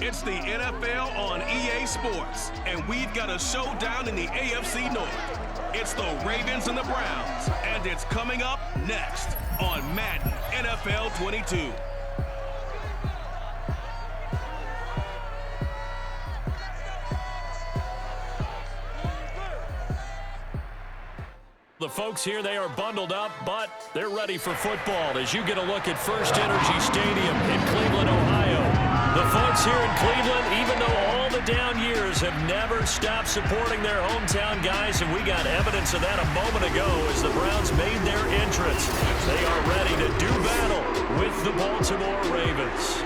It's the NFL on EA Sports, and we've got a showdown in the AFC North. It's the Ravens and the Browns, and it's coming up next on Madden NFL 22. The folks here, they are bundled up, but they're ready for football as you get a look at First Energy Stadium in Cleveland, Ohio. The folks here in Cleveland, even though all the down years, have never stopped supporting their hometown guys, and we got evidence of that a moment ago as the Browns made their entrance. They are ready to do battle with the Baltimore Ravens.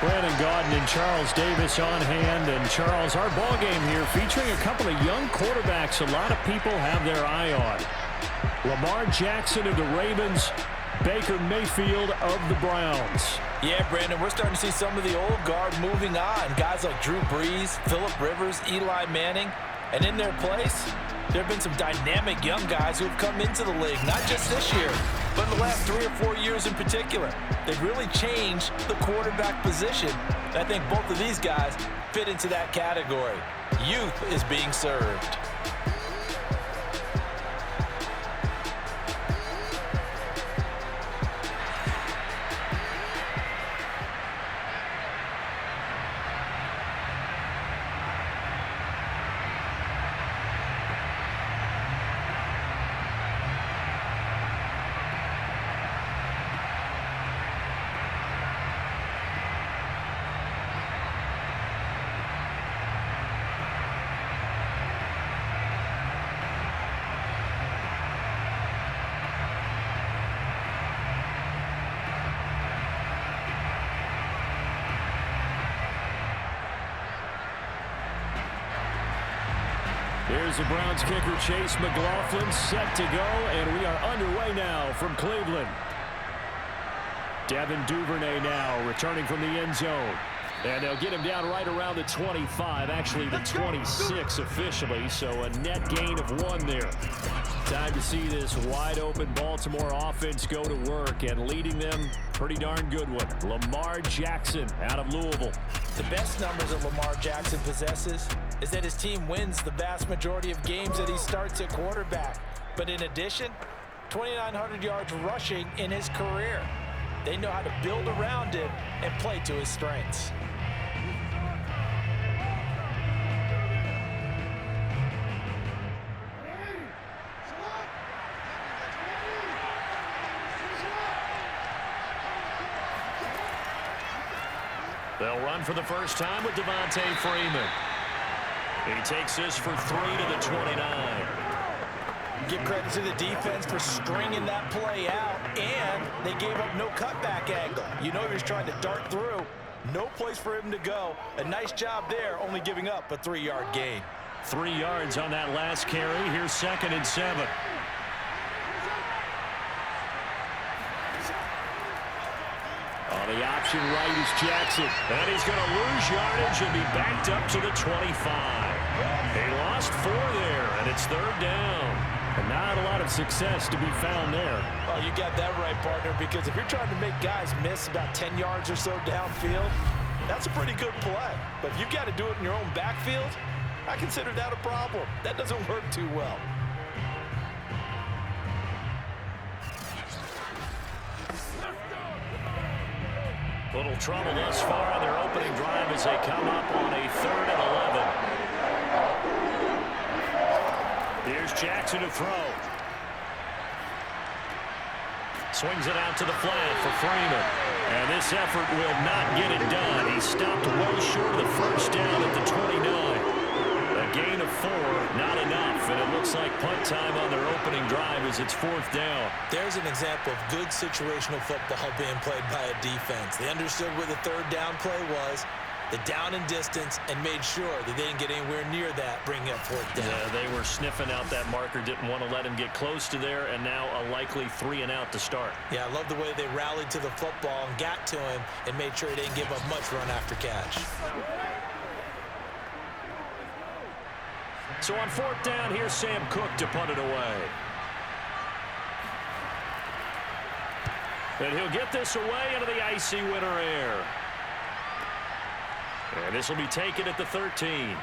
Brandon Gaudin and Charles Davis on hand. And Charles, our ball game here featuring a couple of young quarterbacks a lot of people have their eye on. Lamar Jackson of the Ravens, Baker Mayfield of the Browns. Yeah, Brandon, we're starting to see some of the old guard moving on. Guys like Drew Brees, Phillip Rivers, Eli Manning. And in their place, there have been some dynamic young guys who have come into the league, not just this year, but in the last 3 or 4 years in particular. They've really changed the quarterback position. And I think both of these guys fit into that category. Youth is being served. Here's the Browns kicker, Chase McLaughlin, set to go, and we are underway now from Cleveland. Devin Duvernay now returning from the end zone. And they'll get him down right around the 25, actually the 26 officially, so a net gain of 1 there. Time to see this wide-open Baltimore offense go to work, and leading them, pretty darn good one, Lamar Jackson out of Louisville. The best numbers that Lamar Jackson possesses is that his team wins the vast majority of games that he starts at quarterback. But in addition, 2,900 yards rushing in his career. They know how to build around it and play to his strengths. They'll run for the first time with Devontae Freeman. He takes this for 3 to the 29. Give credit to the defense for stringing that play out, and they gave up no cutback angle. You know he was trying to dart through. No place for him to go. A nice job there, only giving up a 3-yard gain. 3 yards on that last carry. Here's 2nd and 7. On the option right is Jackson. And he's going to lose yardage and be backed up to the 25. He lost 4 there, and it's 3rd down. And not a lot of success to be found there. Oh, you got that right, partner, because if you're trying to make guys miss about 10 yards or so downfield, that's a pretty good play. But if you've got to do it in your own backfield, I consider that a problem. That doesn't work too well. Little trouble thus far on their opening drive as they come up on a 3rd and 11. Here's Jackson to throw. Swings it out to the flat for Freeman. And this effort will not get it done. He stopped well short of the first down at the 29. A gain of 4, not enough. And it looks like punt time on their opening drive as it's 4th down. There's an example of good situational football being played by a defense. They understood where the 3rd down play was, the down and distance, and made sure that they didn't get anywhere near that, bringing up 4th down. Yeah, they were sniffing out that marker, didn't want to let him get close to there, and now a likely 3 and out to start. Yeah, I love the way they rallied to the football and got to him and made sure he didn't give up much run after catch. So on 4th down, here's Sam Cook to punt it away. And he'll get this away into the icy winter air. And this will be taken at the 13.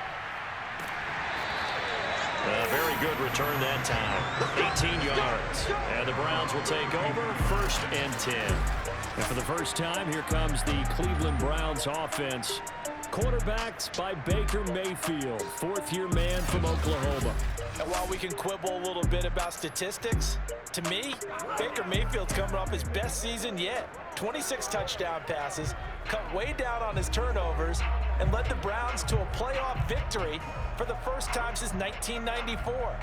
A very good return that time. 18 yards. And the Browns will take over 1st and 10. And for the first time, here comes the Cleveland Browns offense. Quarterbacked by Baker Mayfield, 4th-year man from Oklahoma. And while we can quibble a little bit about statistics, to me, Baker Mayfield's coming off his best season yet. 26 touchdown passes, cut way down on his turnovers, and led the Browns to a playoff victory for the first time since 1994.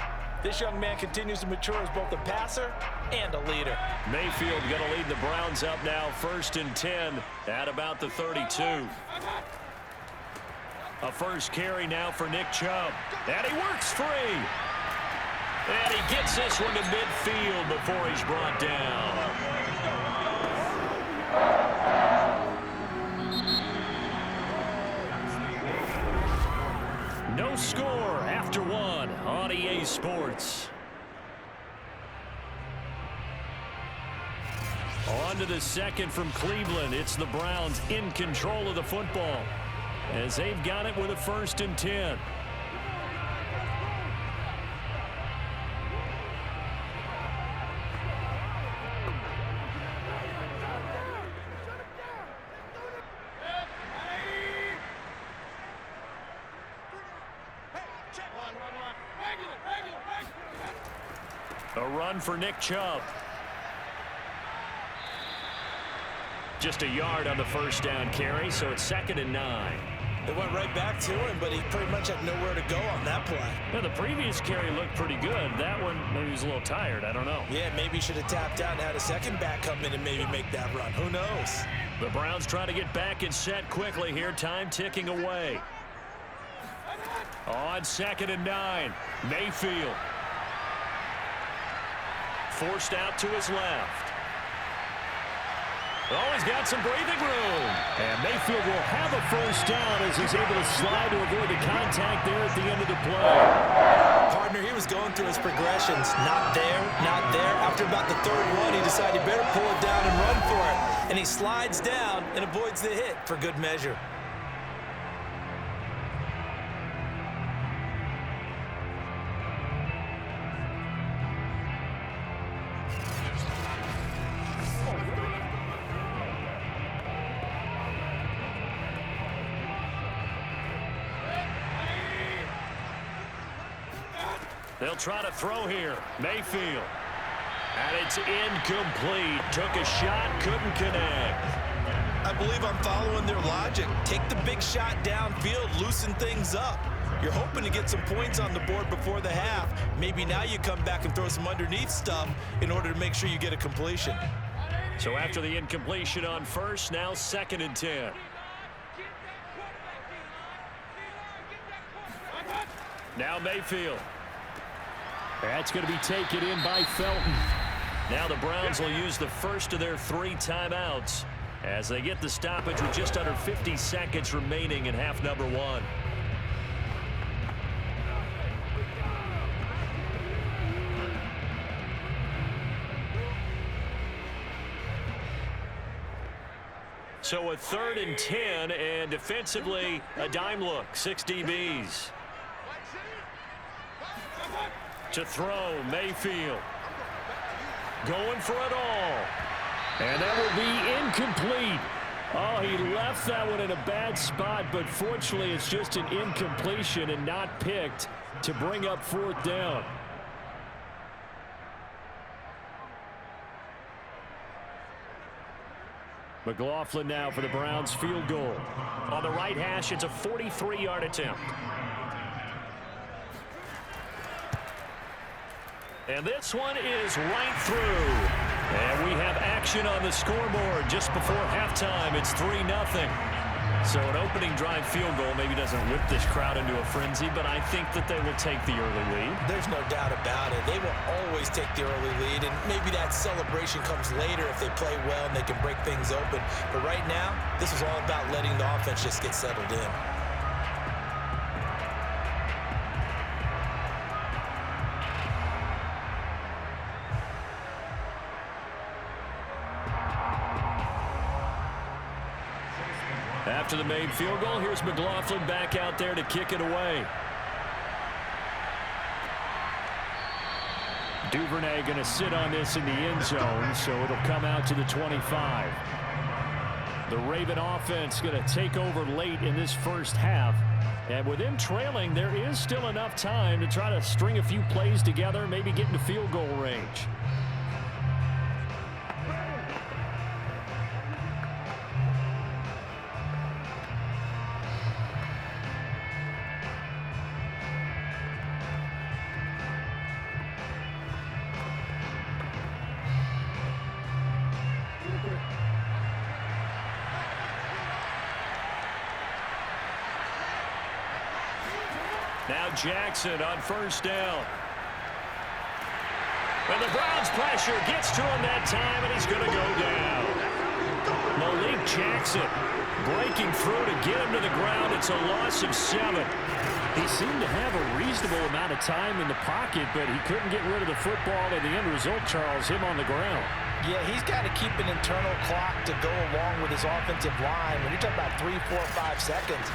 This young man continues to mature as both a passer and a leader. Mayfield going to lead the Browns up now, 1st and 10 at about the 32. A first carry now for Nick Chubb. And he works free. And he gets this one to midfield before he's brought down. No score after 1 on EA Sports. On to the second from Cleveland. It's the Browns in control of the football as they've got it with a 1st and 10. A run for Nick Chubb. Just a yard on the first down carry, so it's 2nd and 9. They went right back to him, but he pretty much had nowhere to go on that play. Yeah, the previous carry looked pretty good. That one, maybe he was a little tired. I don't know. Yeah, maybe he should have tapped out and had a second back come in and maybe make that run. Who knows? The Browns trying to get back and set quickly here. Time ticking away. On 2nd and 9, Mayfield. Forced out to his left. Oh, he's got some breathing room. And Mayfield will have a first down as he's able to slide to avoid the contact there at the end of the play. Partner, he was going through his progressions. Not there, not there. After about the 3rd one, he decided he better pull it down and run for it. And he slides down and avoids the hit for good measure. They'll try to throw here. Mayfield. And it's incomplete. Took a shot, couldn't connect. I believe I'm following their logic. Take the big shot downfield, loosen things up. You're hoping to get some points on the board before the half. Maybe now you come back and throw some underneath stuff in order to make sure you get a completion. So after the incompletion on first, now 2nd and 10. Now Mayfield. That's going to be taken in by Felton. Now the Browns will use the first of their 3 timeouts as they get the stoppage with just under 50 seconds remaining in half number 1. So a 3rd and 10, and defensively a dime look, 6 DBs. To throw, Mayfield. Going for it all. And that will be incomplete. Oh, he left that one in a bad spot, but fortunately it's just an incompletion and not picked to bring up 4th down. McLaughlin now for the Browns field goal. On the right hash, it's a 43-yard attempt. And this one is right through. And we have action on the scoreboard just before halftime. It's 3-0. So an opening drive field goal maybe doesn't whip this crowd into a frenzy, but I think that they will take the early lead. There's no doubt about it. They will always take the early lead, and maybe that celebration comes later if they play well and they can break things open. But right now, this is all about letting the offense just get settled in. After the made field goal, here's McLaughlin back out there to kick it away. Duvernay going to sit on this in the end zone, so it'll come out to the 25. The Raven offense going to take over late in this first half. And with them trailing, there is still enough time to try to string a few plays together, maybe get into field goal range. Now Jackson on first down. And the Browns pressure gets to him that time, and he's going to go down. Malik Jackson breaking through to get him to the ground. It's a loss of 7. He seemed to have a reasonable amount of time in the pocket, but he couldn't get rid of the football, and the end result, Charles, him on the ground. Yeah, he's got to keep an internal clock to go along with his offensive line. When you're talking about 3, 4, 5 seconds,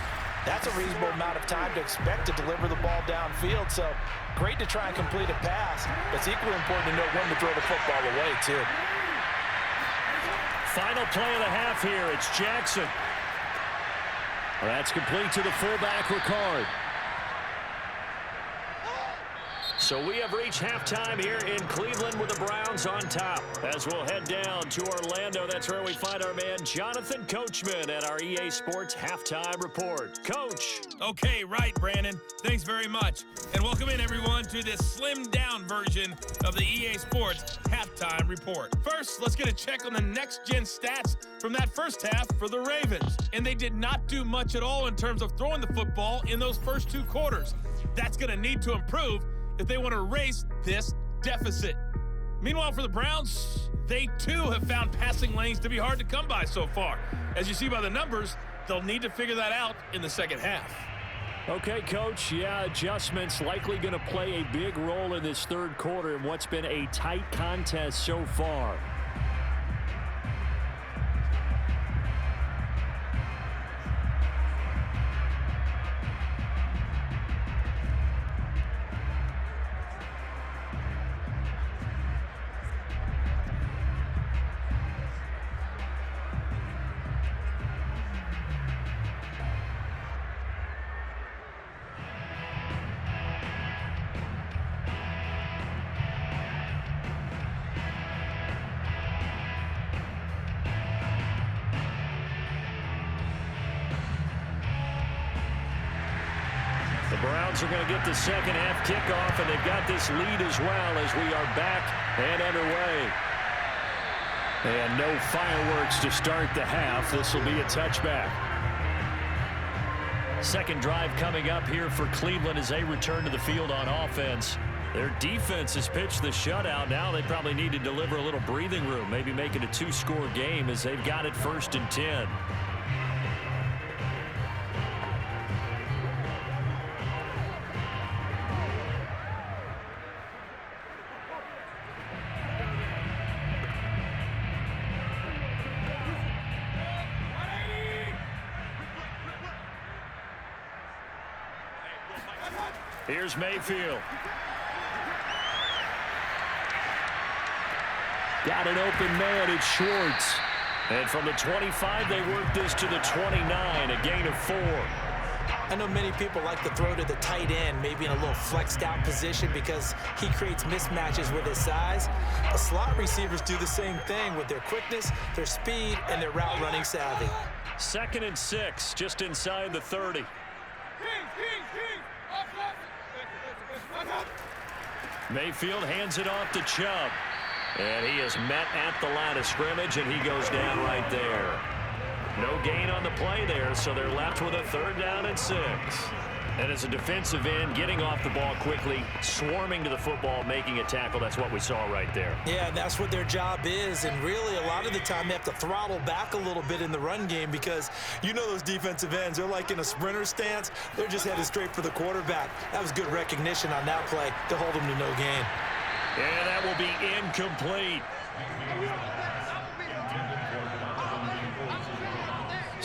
that's a reasonable amount of time to expect to deliver the ball downfield. So great to try and complete a pass, but it's equally important to know when to throw the football away, too. Final play of the half here. It's Jackson. Well, that's complete to the fullback, Ricard. So we have reached halftime here in Cleveland with the Browns on top. As we'll head down to Orlando, that's where we find our man Jonathan Coachman at our EA Sports Halftime Report. Coach. Okay, right, Brandon. Thanks very much. And welcome in, everyone, to this slimmed-down version of the EA Sports Halftime Report. First, let's get a check on the next-gen stats from that first half for the Ravens. And they did not do much at all in terms of throwing the football in those first 2 quarters. That's going to need to improve if they want to erase this deficit. Meanwhile, for the Browns, they too have found passing lanes to be hard to come by so far. As you see by the numbers, they'll need to figure that out in the second half. Okay, Coach, yeah, adjustments likely going to play a big role in this third quarter in what's been a tight contest so far. Browns are going to get the second half kickoff, and they've got this lead as well as we are back and underway. And no fireworks to start the half. This will be a touchback. Second drive coming up here for Cleveland as they return to the field on offense. Their defense has pitched the shutout. Now they probably need to deliver a little breathing room, maybe make it a 2-score game as they've got it 1st and 10. Here's Mayfield. Got an open man, it's Schwartz. And from the 25, they work this to the 29, a gain of 4. I know many people like to throw to the tight end, maybe in a little flexed out position because he creates mismatches with his size. The slot receivers do the same thing with their quickness, their speed, and their route running savvy. 2nd and 6, just inside the 30. Mayfield hands it off to Chubb. And he is met at the line of scrimmage, and he goes down right there. No gain on the play there, so they're left with a 3rd down and 6. And as a defensive end, getting off the ball quickly, swarming to the football, making a tackle, that's what we saw right there. Yeah, that's what their job is, and really a lot of the time they have to throttle back a little bit in the run game because you know those defensive ends, they're like in a sprinter stance. They're just headed straight for the quarterback. That was good recognition on that play to hold them to no gain. And that will be incomplete.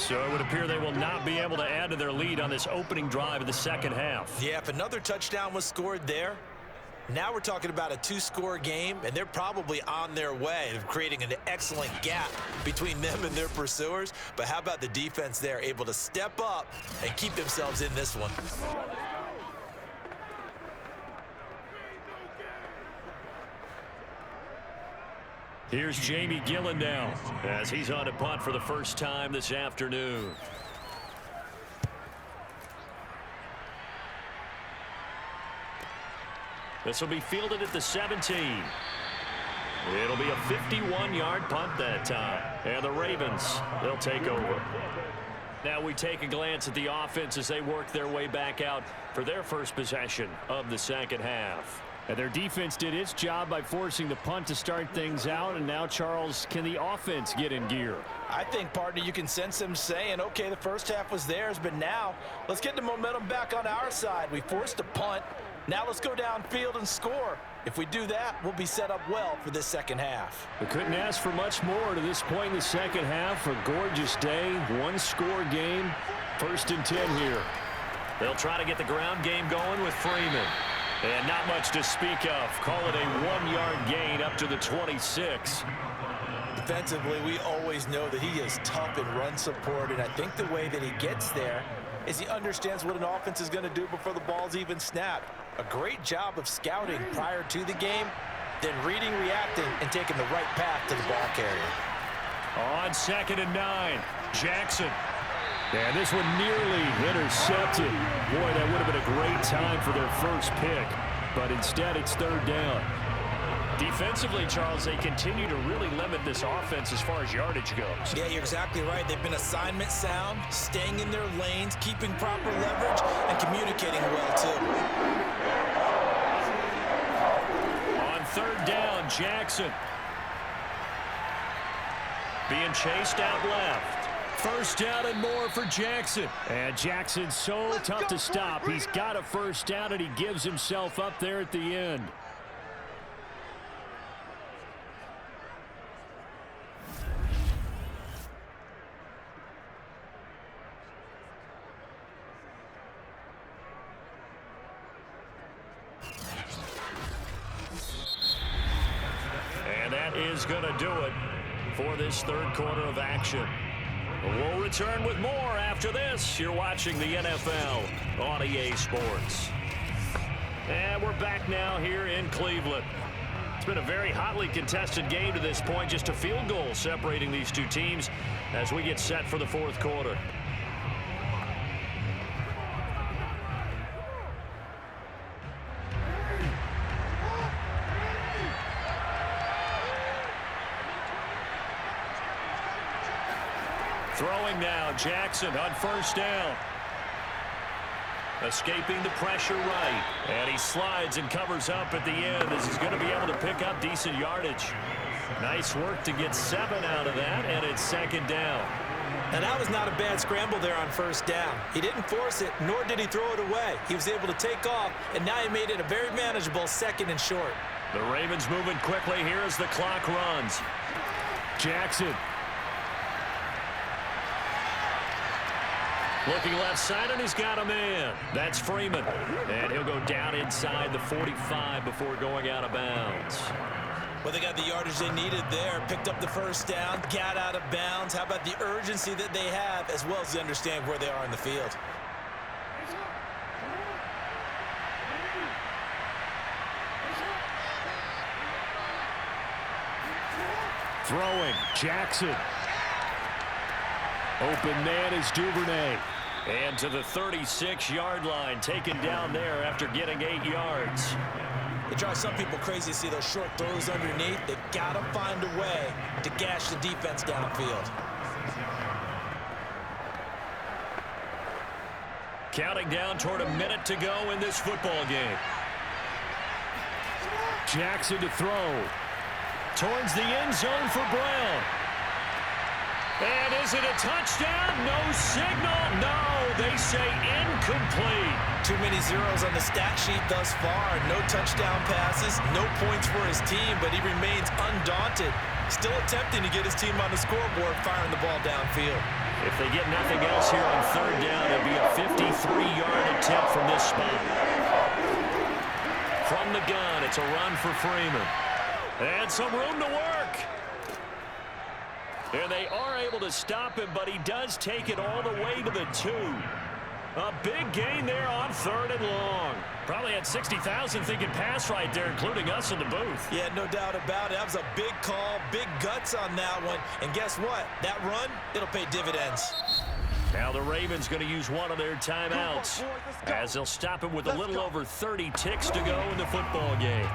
So it would appear they will not be able to add to their lead on this opening drive of the second half. Yeah, if another touchdown was scored there, now we're talking about a two-score game, and they're probably on their way of creating an excellent gap between them and their pursuers. But how about the defense there, able to step up and keep themselves in this one? Here's Jamie Gillen now as he's on to punt for the first time this afternoon. This will be fielded at the 17. It'll be a 51-yard punt that time. And the Ravens, they'll take over. Now we take a glance at the offense as they work their way back out for their first possession of the second half. And their defense did its job by forcing the punt to start things out. And now, Charles, can the offense get in gear? I think, partner, you can sense them saying, okay, the first half was theirs, but now let's get the momentum back on our side. We forced a punt. Now let's go downfield and score. If we do that, we'll be set up well for this second half. We couldn't ask for much more to this point in the second half. A gorgeous day, one-score game, 1st and 10 here. They'll try to get the ground game going with Freeman. And not much to speak of. Call it a 1-yard gain up to the 26. Defensively, we always know that he is tough in run support, and I think the way that he gets there is he understands what an offense is going to do before the ball's even snapped. A great job of scouting prior to the game, then reading, reacting, and taking the right path to the ball carrier. On 2nd and 9, Jackson. And this one nearly intercepted. Boy, that would have been a great time for their first pick, but instead it's 3rd down. Defensively, Charles, they continue to really limit this offense as far as yardage goes. Yeah, you're exactly right. They've been assignment sound, staying in their lanes, keeping proper leverage, and communicating well, too. On 3rd down, Jackson. Being chased out left. 1st down and more for Jackson. And Jackson's so tough to stop. He's got a 1st down, and he gives himself up there at the end. And that is going to do it for this 3rd quarter of action. We'll return with more after this. You're watching the NFL on EA Sports. And we're back now here in Cleveland. It's been a very hotly contested game to this point. Just a field goal separating these two teams as we get set for the 4th quarter. Throwing now, Jackson on 1st down. Escaping the pressure right. And he slides and covers up at the end as he's going to be able to pick up decent yardage. Nice work to get 7 out of that, and it's 2nd down. And that was not a bad scramble there on 1st down. He didn't force it, nor did he throw it away. He was able to take off, and now he made it a very manageable 2nd and short. The Ravens moving quickly here as the clock runs. Jackson. Looking left side, and he's got a man. That's Freeman. And he'll go down inside the 45 before going out of bounds. Well, they got the yardage they needed there. Picked up the 1st down, got out of bounds. How about the urgency that they have, as well as they understand where they are in the field? Throwing, Jackson. Open man is Duvernay. And to the 36-yard line, taken down there after getting 8 yards. It drives some people crazy to see those short throws underneath. They got to find a way to gash the defense downfield. Counting down toward a minute to go in this football game. Jackson to throw. Towards the end zone for Brown. And is it a touchdown? No signal. No, they say incomplete. Too many zeros on the stat sheet thus far. No touchdown passes, no points for his team, but he remains undaunted. Still attempting to get his team on the scoreboard, firing the ball downfield. If they get nothing else here on third down, it'll be a 53-yard attempt from this spot. From the gun, it's a run for Freeman. And some room to work. And they are able to stop him, but he does take it all the way to the 2. A big gain there on third and long. Probably had 60,000 thinking pass right there, including us in the booth. Yeah, no doubt about it. That was a big call, big guts on that one. And guess what? That run, it'll pay dividends. Now the Ravens going to use one of their timeouts as they'll stop him with a little over 30 ticks to go in the football game.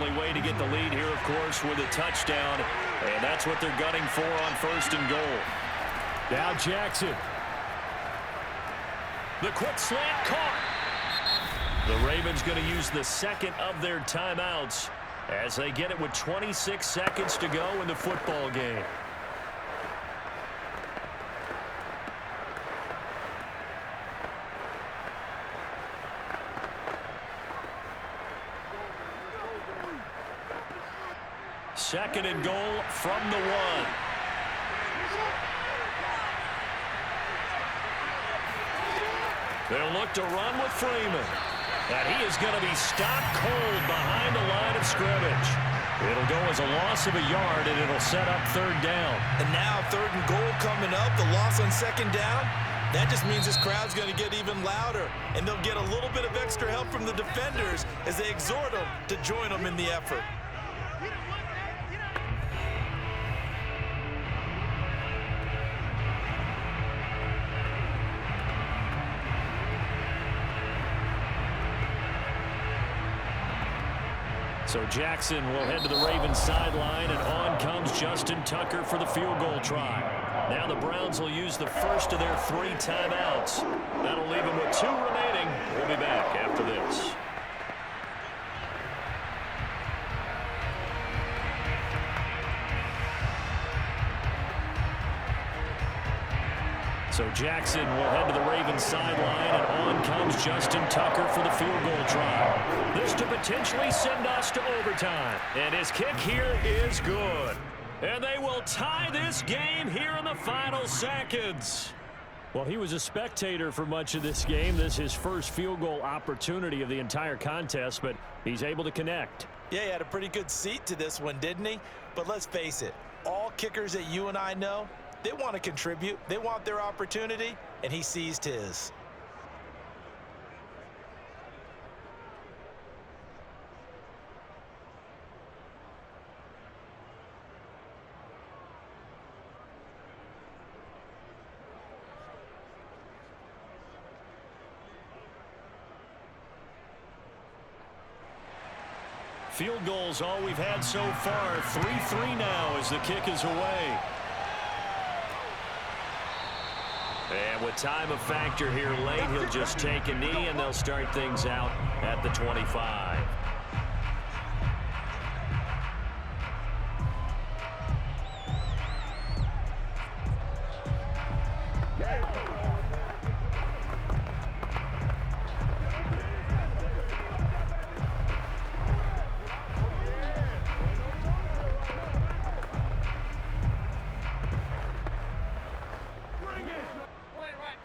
Only way to get the lead here, of course, with a touchdown, and that's what they're gunning for on first and goal. Now Jackson. The quick slant caught. The Ravens going to use the second of their timeouts as they get it with 26 seconds to go in the football game. Second and goal from the 1. They'll look to run with Freeman. And he is going to be stopped cold behind the line of scrimmage. It'll go as a loss of a yard, and it'll set up third down. And now third and goal coming up, the loss on second down. That just means this crowd's going to get even louder, and they'll get a little bit of extra help from the defenders as they exhort them to join them in the effort. So Jackson will head to the Ravens sideline, and on comes Justin Tucker for the field goal try. Now the Browns will use the first of their 3 timeouts. That'll leave them with 2 remaining. We'll be back after this. So Jackson will head to the Ravens sideline, and on comes Justin Tucker for the field goal try. This to potentially send us to overtime. And his kick here is good. And they will tie this game here in the final seconds. Well, he was a spectator for much of this game. This is his first field goal opportunity of the entire contest, but he's able to connect. Yeah, he had a pretty good seat to this one, didn't he? But let's face it, all kickers that you and I know, they want to contribute. They want their opportunity, and he seized his. Field goals all we've had so far. 3-3 now as the kick is away. And with time a factor here late, he'll just take a knee, and they'll start things out at the 25.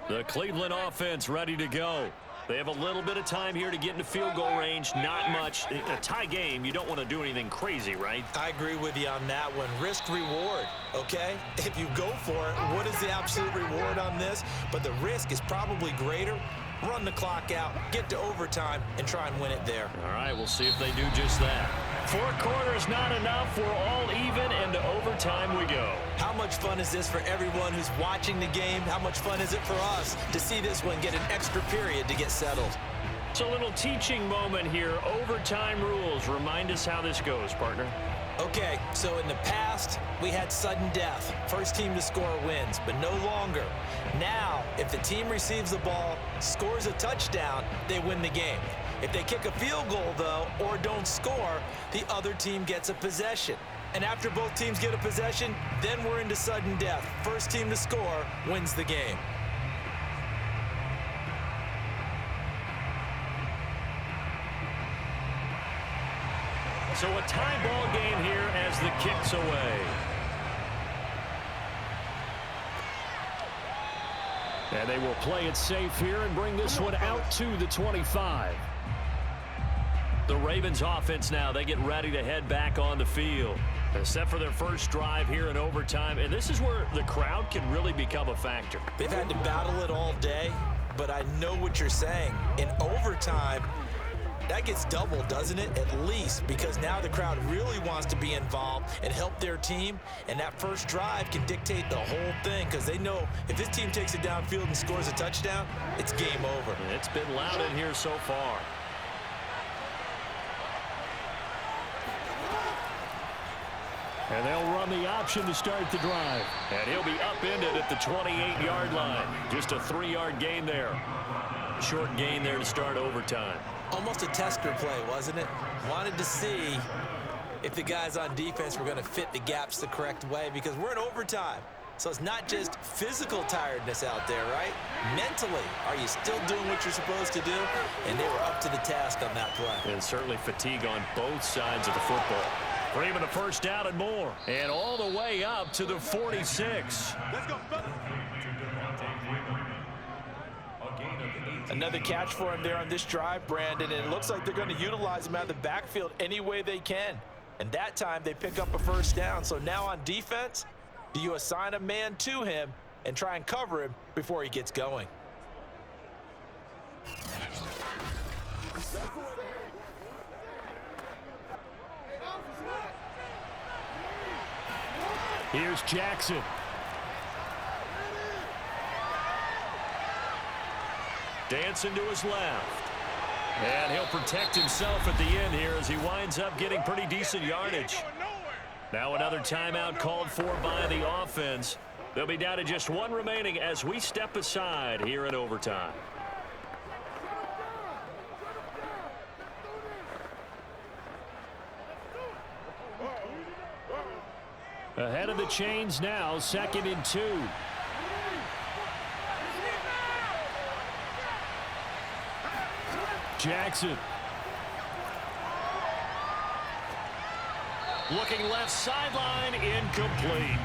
The Cleveland offense ready to go. They have a little bit of time here to get into field goal range. Not much. A tie game, you don't want to do anything crazy, right? I agree with you on that one. Risk reward, okay? If you go for it, what is the absolute reward on this? But the risk is probably greater. Run the clock out, get to overtime, and try and win it there. All right, we'll see if they do just that. 4 quarters not enough. We're all even, and to overtime we go. How much fun is this for everyone who's watching the game? How much fun is it for us to see this one get an extra period to get settled? It's a little teaching moment here. Overtime rules. Remind us how this goes, partner. Okay, so in the past, we had sudden death. First team to score wins, but no longer. Now, if the team receives the ball, scores a touchdown, they win the game. If they kick a field goal, though, or don't score, the other team gets a possession. And after both teams get a possession, then we're into sudden death. First team to score wins the game. So a tie ball game here as the kick's away. And they will play it safe here and bring this one out to the 25. The Ravens offense now, they get ready to head back on the field. They're set for their first drive here in overtime, and this is where the crowd can really become a factor. They've had to battle it all day, but I know what you're saying. In overtime, that gets doubled, doesn't it? At least, because now the crowd really wants to be involved and help their team, and that first drive can dictate the whole thing because they know if this team takes it downfield and scores a touchdown, it's game over. And it's been loud in here so far. And they'll run the option to start the drive. And he'll be upended at the 28-yard line. Just a 3-yard gain there. Short gain there to start overtime. Almost a tester play, wasn't it? Wanted to see if the guys on defense were going to fit the gaps the correct way because we're in overtime. So it's not just physical tiredness out there, right? Mentally, are you still doing what you're supposed to do? And they were up to the task on that play. And certainly fatigue on both sides of the football. For even a first down and more. And all the way up to the 46. Let's go, fellas. Another catch for him there on this drive, Brandon, and it looks like they're going to utilize him out of the backfield any way they can. And that time they pick up a first down. So now on defense, do you assign a man to him and try and cover him before he gets going? Here's Jackson. Dancing to his left. And he'll protect himself at the end here as he winds up getting pretty decent yardage. Now another timeout called for by the offense. They'll be down to just one remaining as we step aside here in overtime. Ahead of the chains now, 2nd and 2. Jackson. Looking left sideline, incomplete.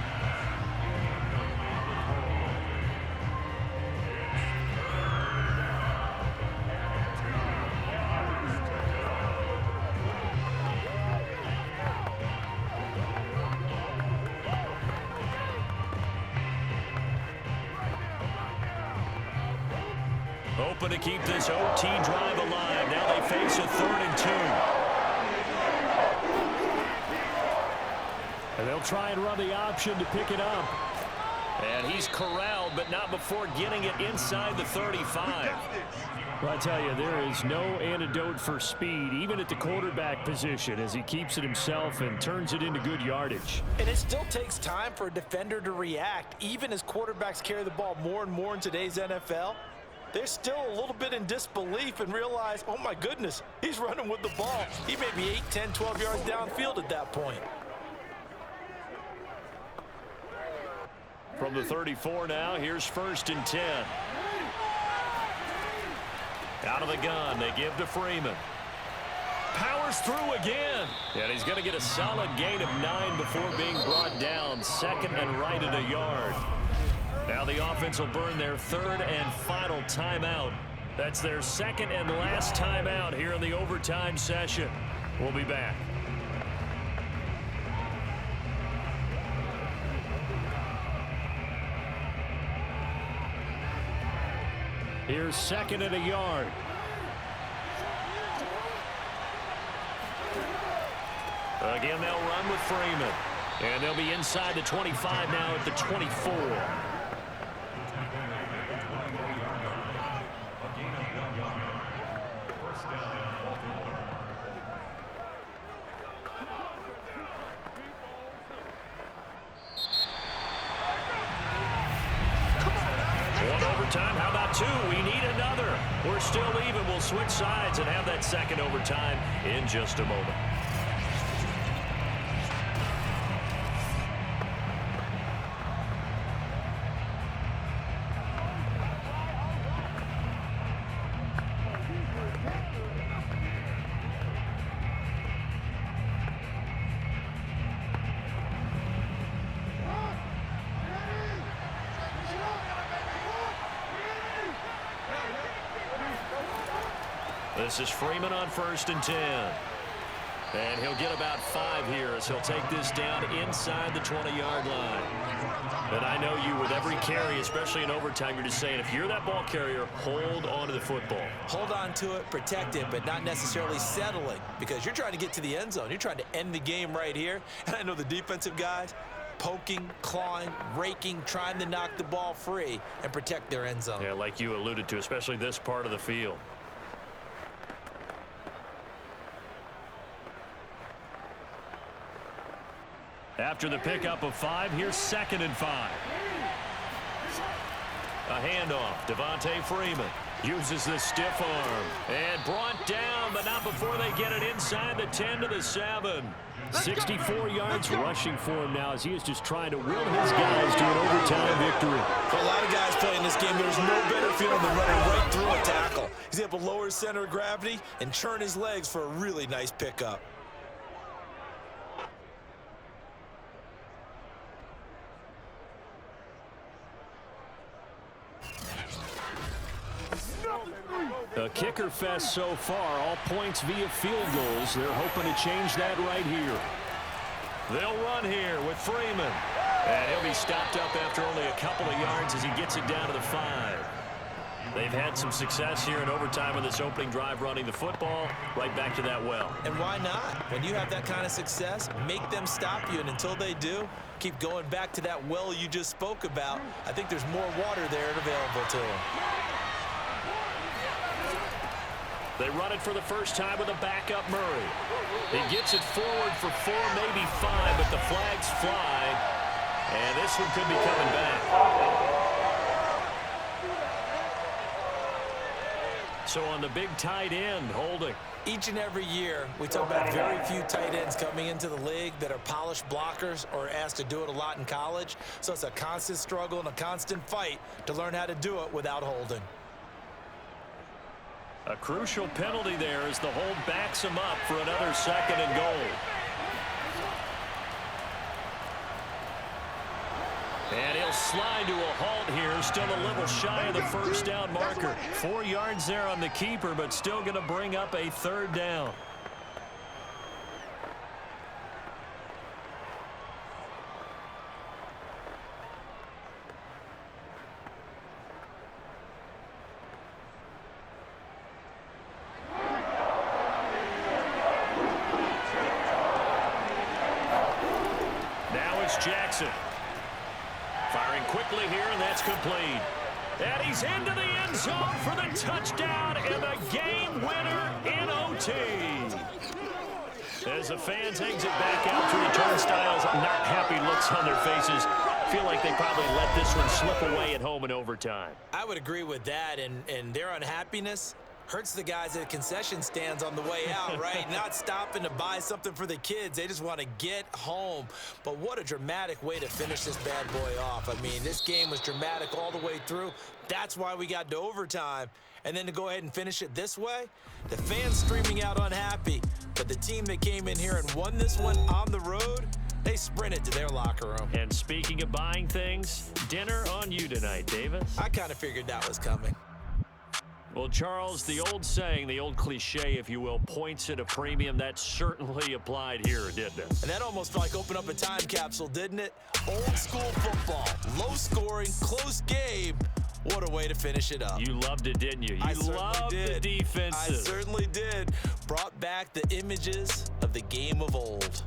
Open to keep this OT drive alive. Now they face a 3rd and 2. And they'll try and run the option to pick it up. And he's corralled, but not before getting it inside the 35. Well, I tell you, there is no antidote for speed, even at the quarterback position, as he keeps it himself and turns it into good yardage. And it still takes time for a defender to react, even as quarterbacks carry the ball more and more in today's NFL. They're still a little bit in disbelief and realize, oh my goodness, he's running with the ball. He may be 8, 10, 12 yards downfield at that point. From the 34 now, here's 1st and 10. Out of the gun, they give to Freeman. Powers through again. And he's going to get a solid gain of 9 before being brought down. 2nd and right at a yard. Now the offense will burn their 3rd and final timeout. That's their 2nd and last timeout here in the overtime session. We'll be back. Here's 2nd and a yard. Again, they'll run with Freeman. And they'll be inside the 25 now at the 24. Overtime, how about 2? We need another. We're still even. We'll switch sides and have that 2nd overtime in just a moment. This is Freeman on 1st and 10. And he'll get about 5 here as he'll take this down inside the 20-yard line. And I know you, with every carry, especially in overtime, you're just saying, if you're that ball carrier, hold on to the football. Hold on to it, protect it, but not necessarily settling, because you're trying to get to the end zone. You're trying to end the game right here. And I know the defensive guys, poking, clawing, raking, trying to knock the ball free and protect their end zone. Yeah, like you alluded to, especially this part of the field. After the pickup of 5, here's 2nd and 5. A handoff. Devontae Freeman uses the stiff arm and brought down, but not before they get it inside the 10 to the 7. 64 yards rushing for him now as he is just trying to will his guys to an overtime victory. For a lot of guys playing this game, there's no better feeling than running right through a tackle. He's able to lower his center of gravity and churn his legs for a really nice pickup. A kicker fest so far, all points via field goals. They're hoping to change that right here. They'll run here with Freeman. And he'll be stopped up after only a couple of yards as he gets it down to the 5. They've had some success here in overtime with this opening drive running the football right back to that well. And why not? When you have that kind of success, make them stop you, and until they do, keep going back to that well you just spoke about. I think there's more water there available to them. They run it for the first time with a backup Murray. He gets it forward for 4, maybe 5, but the flags fly. And this one could be coming back. So on the big tight end, holding. Each and every year, we talk about very few tight ends coming into the league that are polished blockers or asked to do it a lot in college. So it's a constant struggle and a constant fight to learn how to do it without holding. A crucial penalty there as the hold backs him up for another 2nd and goal. And he'll slide to a halt here, still a little shy of the first down marker. 4 yards there on the keeper, but still going to bring up a 3rd down. Jackson firing quickly here, and that's complete. And he's into the end zone for the touchdown and the game winner in OT. As the fans exit back out through the turnstiles, not happy looks on their faces. Feel like they probably let this one slip away at home in overtime. I would agree with that, and their unhappiness hurts the guys at concession stands on the way out, right? Not stopping to buy something for the kids. They just want to get home. But what a dramatic way to finish this bad boy off. I mean, this game was dramatic all the way through. That's why we got to overtime. And then to go ahead and finish it this way, the fans streaming out unhappy. But the team that came in here and won this one on the road, they sprinted to their locker room. And speaking of buying things, dinner on you tonight, Davis. I kind of figured that was coming. Well, Charles, the old saying, the old cliche, if you will, points at a premium, that certainly applied here, didn't it? And that almost felt like opened up a time capsule, didn't it? Old school football, low scoring, close game. What a way to finish it up. You loved it, didn't you? You loved the defenses. I certainly did. Brought back the images of the game of old.